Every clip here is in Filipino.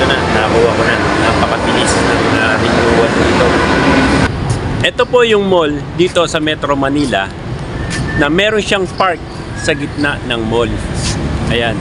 na, nakakuha ko na. Napakabilis ng renewal dito. Ito po yung mall dito sa Metro Manila na meron siyang park sa gitna ng mall. Ayan.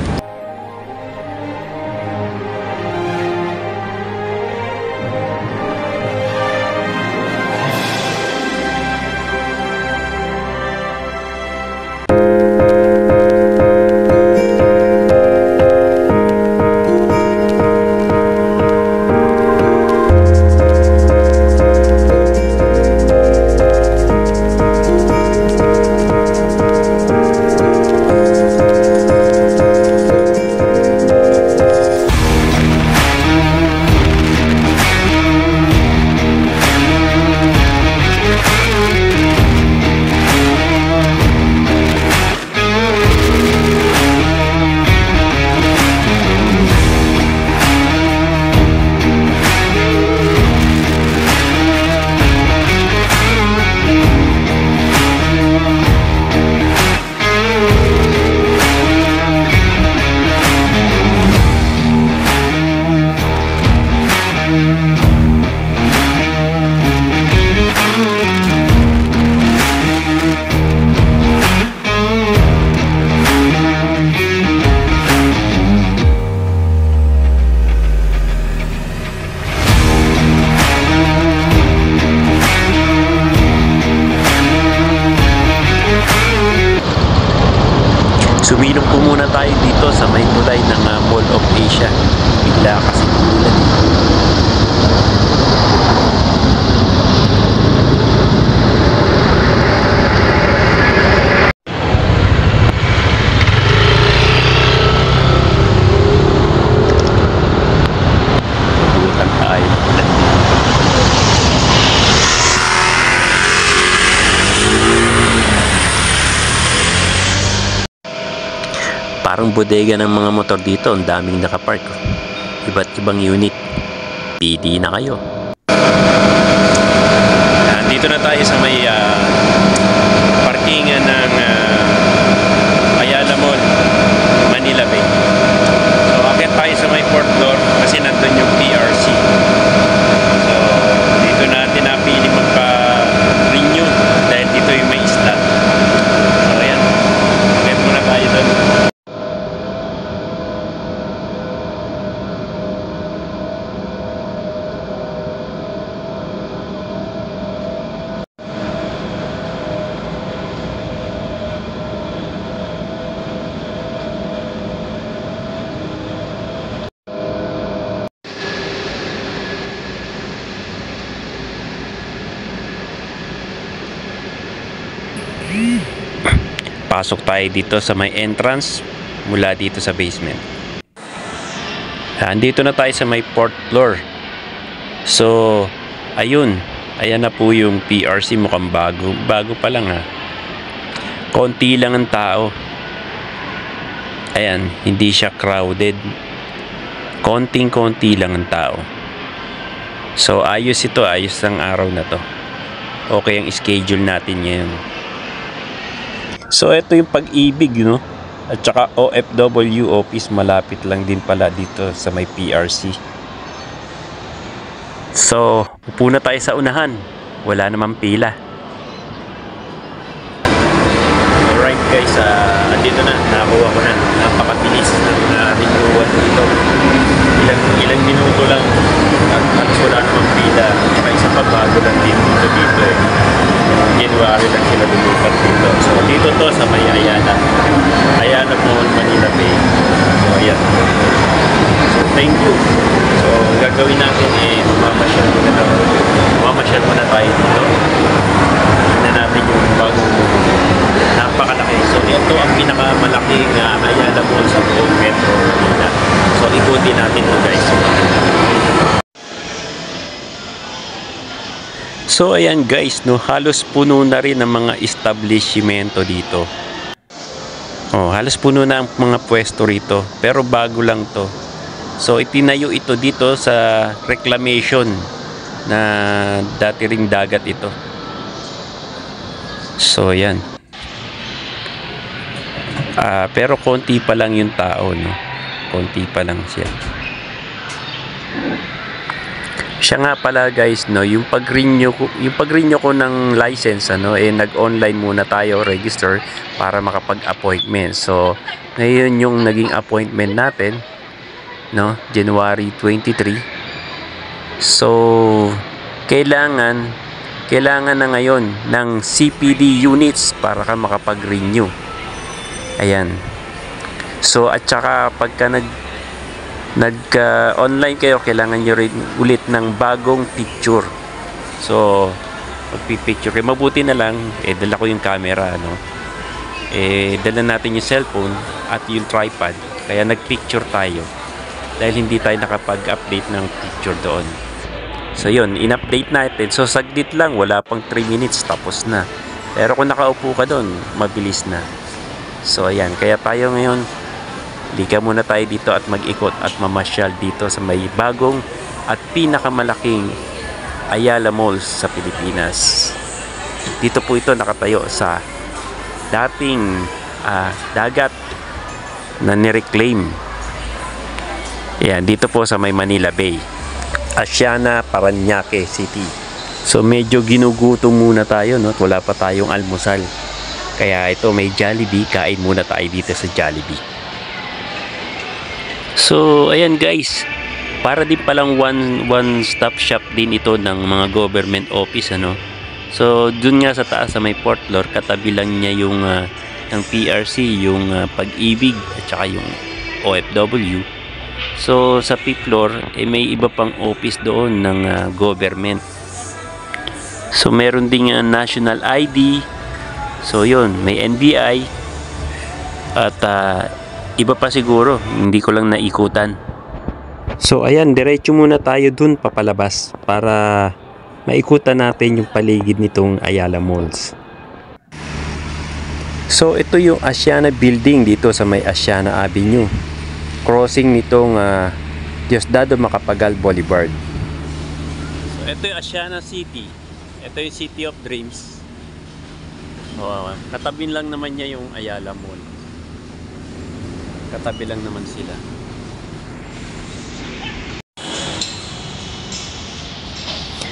Sumilong po muna tayo dito sa may tulay ng Mall of Asia. Bigla kasi tumulan. Butan tayo. Parang bodega ng mga motor dito. Ang daming nakapark. Iba't ibang unit. Pili na kayo. Dito na tayo sa may parkingan ng Ayala Mall, Manila Bay. So, akit tayo sa may 4th floor kasi nandun yung PRC. So, dito natin napili magpa-renew dahil dito yung may slot. So, ayan. Akit muna tayo doon. Pasok tayo dito sa may entrance mula dito sa basement. Andito na tayo sa may 4th floor. So, ayun. Ayan na po yung PRC. Mukhang bago. Bago pa lang ha. Konti lang ang tao. Ayan. Hindi siya crowded. Konting-konti lang ang tao. So, ayos ito. Ayos ang araw na to. Okay ang schedule natin ngayon. So, ito yung Pag-ibig, no? At saka OFW office, malapit lang din pala dito sa may PRC. So, upo na tayo sa unahan. Wala namang pila. Alright guys, andito na. Nakakuha ko na. Napakabilis ng renewal dito. Ilang minuto lang. At wala namang pila. Saka isa pa bago lang dito eh. January lang sila lulupat dito. So, dito to sa may Ayala. Ayala Mall, Manila Bay. So, ayan. So, thank you. So, gagawin natin mamasyal muna tayo dito. Tignan natin yung bagong napakalaki. So, ito ang pinakamalaking Ayala Mall sa buong Metro Manila. So, ikutin natin ito guys. So ayan guys, no, halos puno na rin ang mga establishmento dito. Oh, halos puno na ang mga pwesto rito, pero bago lang to. So itinayo ito dito sa reclamation na dati ring dagat ito. So ayan. Pero konti pa lang yung tao, no. Konti pa lang siya. Siya nga pala guys, no, yung pag-renew ko ng license, ano, nag-online muna tayo register para makapag-appointment. So ngayon yung naging appointment natin, no, January 23. So kailangan na ngayon ng CPD units para ka makapag-renew. Ayan. So at saka pagka nag-online kayo, kailangan nyo rin ulit ng bagong picture. So magpipicture kayo, mabuti na lang dala ko yung camera, no? Dala natin yung cellphone at yung tripod, kaya nagpicture tayo dahil hindi tayo nakapag-update ng picture doon. So yun, in-update natin. So saglit lang, wala pang 3 minutes tapos na. Pero kung nakaupo ka doon, mabilis na. So ayan, kaya tayo ngayon, lika muna tayo dito at mag-ikot at mamasyal dito sa may bagong at pinakamalaking Ayala Malls sa Pilipinas. Dito po ito nakatayo sa dating dagat na nireclaim. Ayan, dito po sa may Manila Bay, Asiana, Parañaque City. So medyo ginugutom muna tayo, no? Wala pa tayong almusal. Kaya ito may Jollibee, kain muna tayo dito sa Jollibee. So ayan guys, para din palang one stop shop din ito ng mga government office, ano. So dun nga sa taas sa may fourth floor, katabi lang niya yung ng PRC, yung Pag-ibig at saka yung OFW. So sa fifth floor may iba pang office doon ng government. So meron ding national ID. So yun, may NBI at iba pa siguro, hindi ko lang naikutan. So ayan, diretso muna tayo dun papalabas para maikutan natin yung paligid nitong Ayala Malls. So ito yung Asiana Building dito sa may Asiana Avenue, crossing nitong Diosdado Macapagal Boulevard. So ito yung Asiana City. Ito yung City of Dreams. Katabi lang naman niya yung Ayala Mall. Katabi lang naman sila.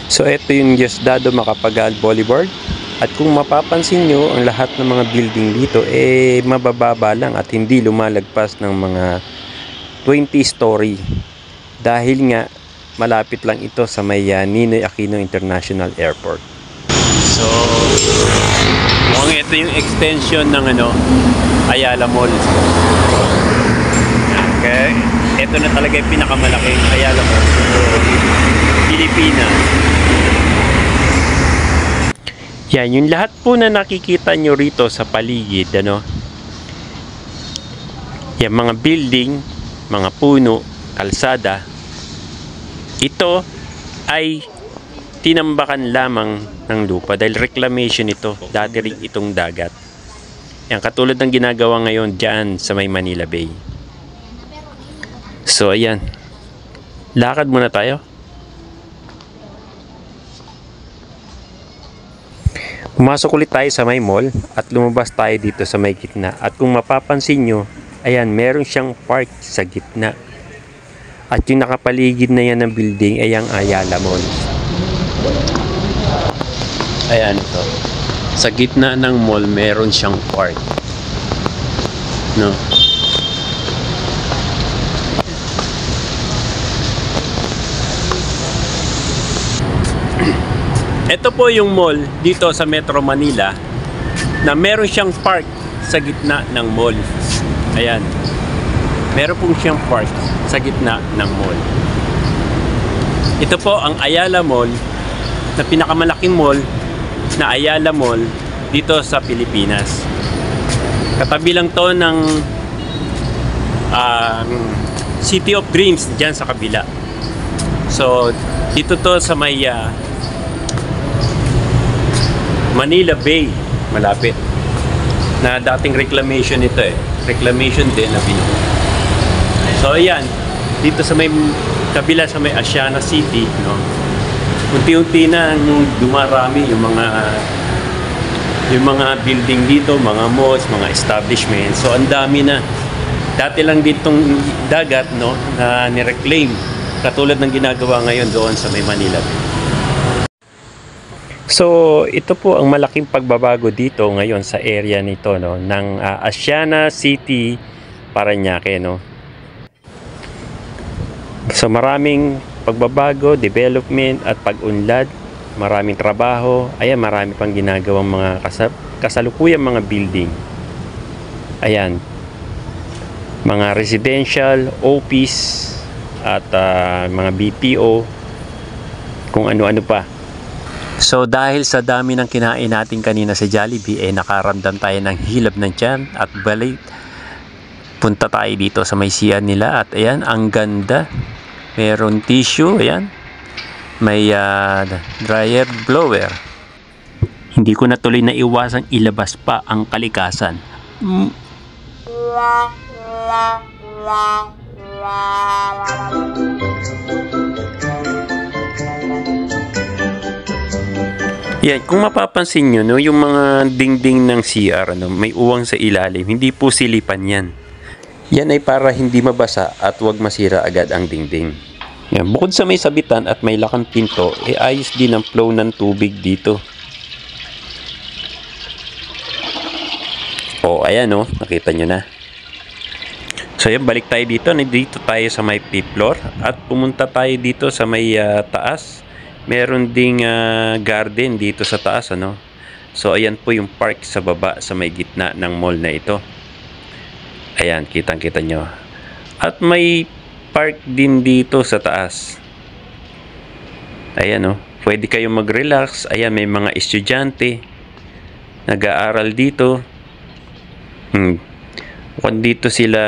So ito yung Diosdado Macapagal Boulevard. At kung mapapansin nyo, ang lahat ng mga building dito mabababa lang at hindi lumalagpas ng mga 20 story. Dahil nga malapit lang ito sa may Ninoy Aquino International Airport. So mukhang ito yung extension ng Ayala Mall. Okay, ito na talaga yung pinakamalaking Ayala Mall sa Pilipinas. Yan, yung lahat po na nakikita nyo rito sa paligid, yung mga building, mga puno, kalsada, ito ay tinambakan lamang ng lupa dahil reclamation ito. Dati rin itong dagat. Yan, katulad ng ginagawa ngayon dyan sa may Manila Bay. So ayan, lakad muna tayo. Pumasok ulit tayo sa may mall at lumabas tayo dito sa may gitna. At kung mapapansin nyo, ayan, meron siyang park sa gitna. At yung nakapaligid na yan ng building ay ang Ayala Mall. Ayan ito. Sa gitna ng mall, meron siyang park. No? Ito po yung mall dito sa Metro Manila na meron siyang park sa gitna ng mall. Ayan. Meron pong siyang park sa gitna ng mall. Ito po ang Ayala Mall, na pinakamalaking mall na Ayala Mall dito sa Pilipinas. Katabi lang to ng City of Dreams dyan sa kabila. So dito to sa may Manila Bay, malapit. Na dating reclamation ito reclamation din na binuo. So ayan, dito sa may kabila sa may Asiana City, no. Unti-unti na dumarami yung mga building dito, mga malls, mga establishments. So ang dami na. Dati lang ditong dagat, no, na ni-reclaim. Katulad ng ginagawa ngayon doon sa may Manila Bay. So, ito po ang malaking pagbabago dito ngayon sa area nito, no, ng Asiana City, Parañaque, no. So, maraming pagbabago, development at pag-unlad, maraming trabaho, ayan, marami pang ginagawang mga kasalukuyang mga building. Ayan, mga residential, office, at mga BPO, kung ano-ano pa. So dahil sa dami ng kinain natin kanina sa Jollibee, nakaramdam tayo ng hilab ng tiyan at balik. Punta tayo dito sa may CR nila at ayan, ang ganda. Meron tissue, ayan. May dryer blower. Hindi ko na tuloy na iwasang ilabas pa ang kalikasan. Yan, kung mapapansin nyo, no, yung mga dingding ng CR, no, may uwang sa ilalim, hindi po silipan yan. Yan ay para hindi mabasa at wag masira agad ang dingding. Yan, bukod sa may sabitan at may lakang pinto, ayos din ang flow ng tubig dito. O, ayan, no, nakita nyo na. So, yan, balik tayo dito. Dito tayo sa may fifth floor at pumunta tayo dito sa may taas. Meron ding garden dito sa taas, ano. So ayan po yung park sa baba sa may gitna ng mall na ito. Ayan, kitang-kita nyo. At may park din dito sa taas. Ayan, oh. Pwede kayong mag-relax. Ayan, may mga estudyante nag-aaral dito. Kung dito sila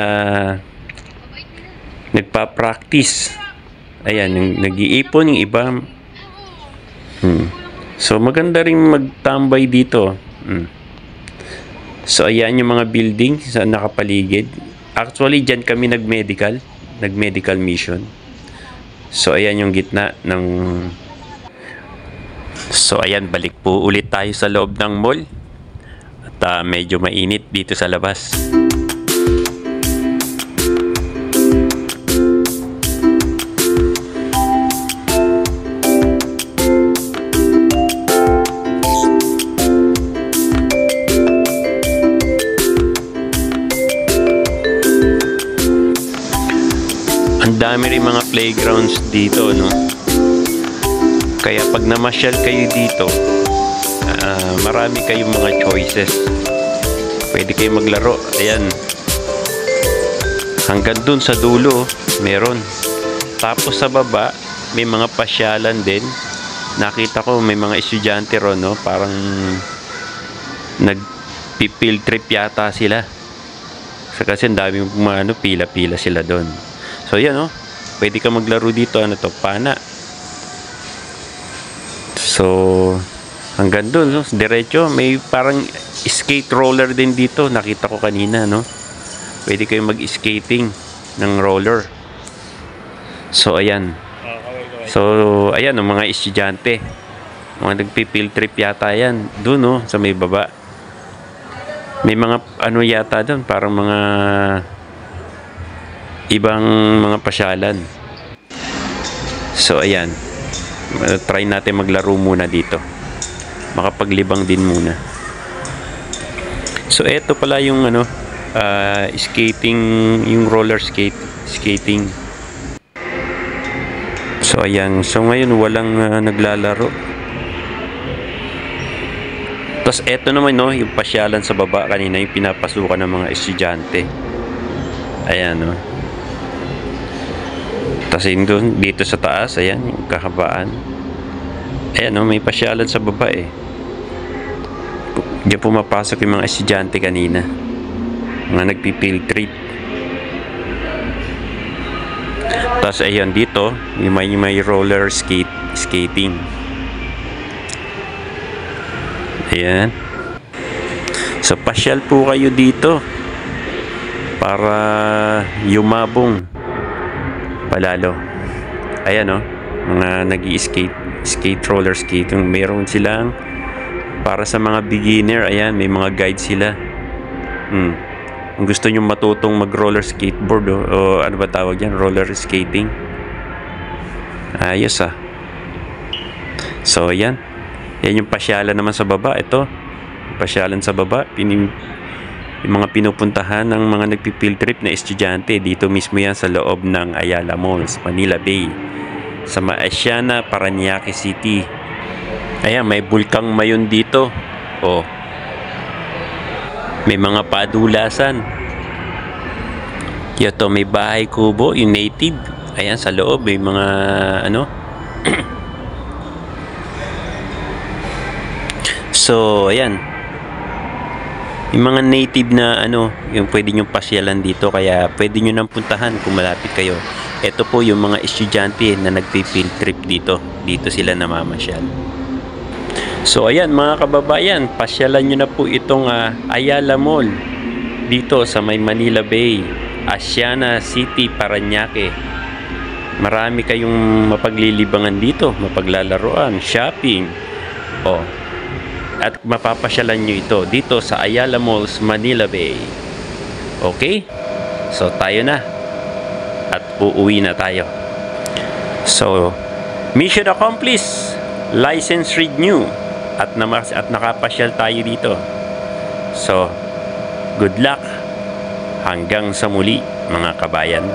nagpa-practice. Ayan, yung nag-iipon, yung iba. So maganda rin magtambay dito. So ayan yung mga building sa nakapaligid. Actually dyan kami nag-medical mission. So ayan yung gitna ng... So ayan, balik po ulit tayo sa loob ng mall. At medyo mainit dito sa labas. Ang dami rin mga playgrounds dito, no? Kaya pag namasyal kayo dito, marami kayong mga choices. Pwede kayo maglaro. Ayan. Hanggang dun sa dulo, meron. Tapos sa baba, may mga pasyalan din. Nakita ko may mga estudyante ron, no? Parang nag-field trip yata sila. Kasi ang dami mga pila-pila sila doon. So yan, oh, pwede ka maglaro dito, ano to, pana. So hanggang dun, no, diretso, may parang skate roller din dito, nakita ko kanina, no. Pwede kayong mag-skating ng roller. So ayan. So ayan, oh, mga estudyante, mga nagpi-field trip yata yan dun, no, sa may baba. May mga ano yata dun, parang mga ibang mga pasyalan. So ayan, try natin maglaro muna dito, makapaglibang din muna. So eto pala yung ano, skating, yung roller skating. So ayan, so ngayon walang naglalaro. Tapos eto naman, no, yung pasyalan sa baba kanina, yung pinapasukan ng mga estudyante. Ayan, no. Tapos dito sa taas, ayan, yung kahabaan. Ayan, no, may pasyalan sa baba, eh. Diyan pumapasok yung mga estudyante kanina. Mga nagpi-field trip. Tapos, ayan, dito, may roller skating. Ayan. So, pasyal po kayo dito para yumabong palalo. Ayan, oh, mga skate roller skating. Meron silang para sa mga beginner. Ayan, may mga guide sila. Kung gusto nyo matutong mag roller skateboard, o ano ba tawag yan, roller skating, Ayos ah. So yan. Yan yung pasyalan naman sa baba. Ito. Pasyalan sa baba. Yung mga pinupuntahan ng mga nagpi-field trip na estudyante. Dito mismo yan sa loob ng Ayala Malls, Manila Bay. Sa Asiana, Parañaque City. Ayan, may bulkang Mayon dito. Oh. May mga padulasan. Ito, may bahay kubo, yung native. Ayan, sa loob, may mga ano. So, ayan. Yung mga native na ano, yung pwede nyo pasyalan dito, kaya pwede nyo nang puntahan kung malapit kayo. Ito po yung mga estudyante na nagpi-field trip dito. Dito sila namamasyal. So, ayan mga kababayan, pasyalan nyo na po itong Ayala Mall dito sa may Manila Bay, Asiana City, Parañaque. Marami kayong mapaglilibangan dito, mapaglalaroan, shopping. Oh. At mapapasyalan nyo ito dito sa Ayala Malls, Manila Bay. Okay? So tayo na. At uuwi na tayo. So, mission accomplished. License renew. At nakapasyal tayo dito. So, good luck. Hanggang sa muli, mga kabayan.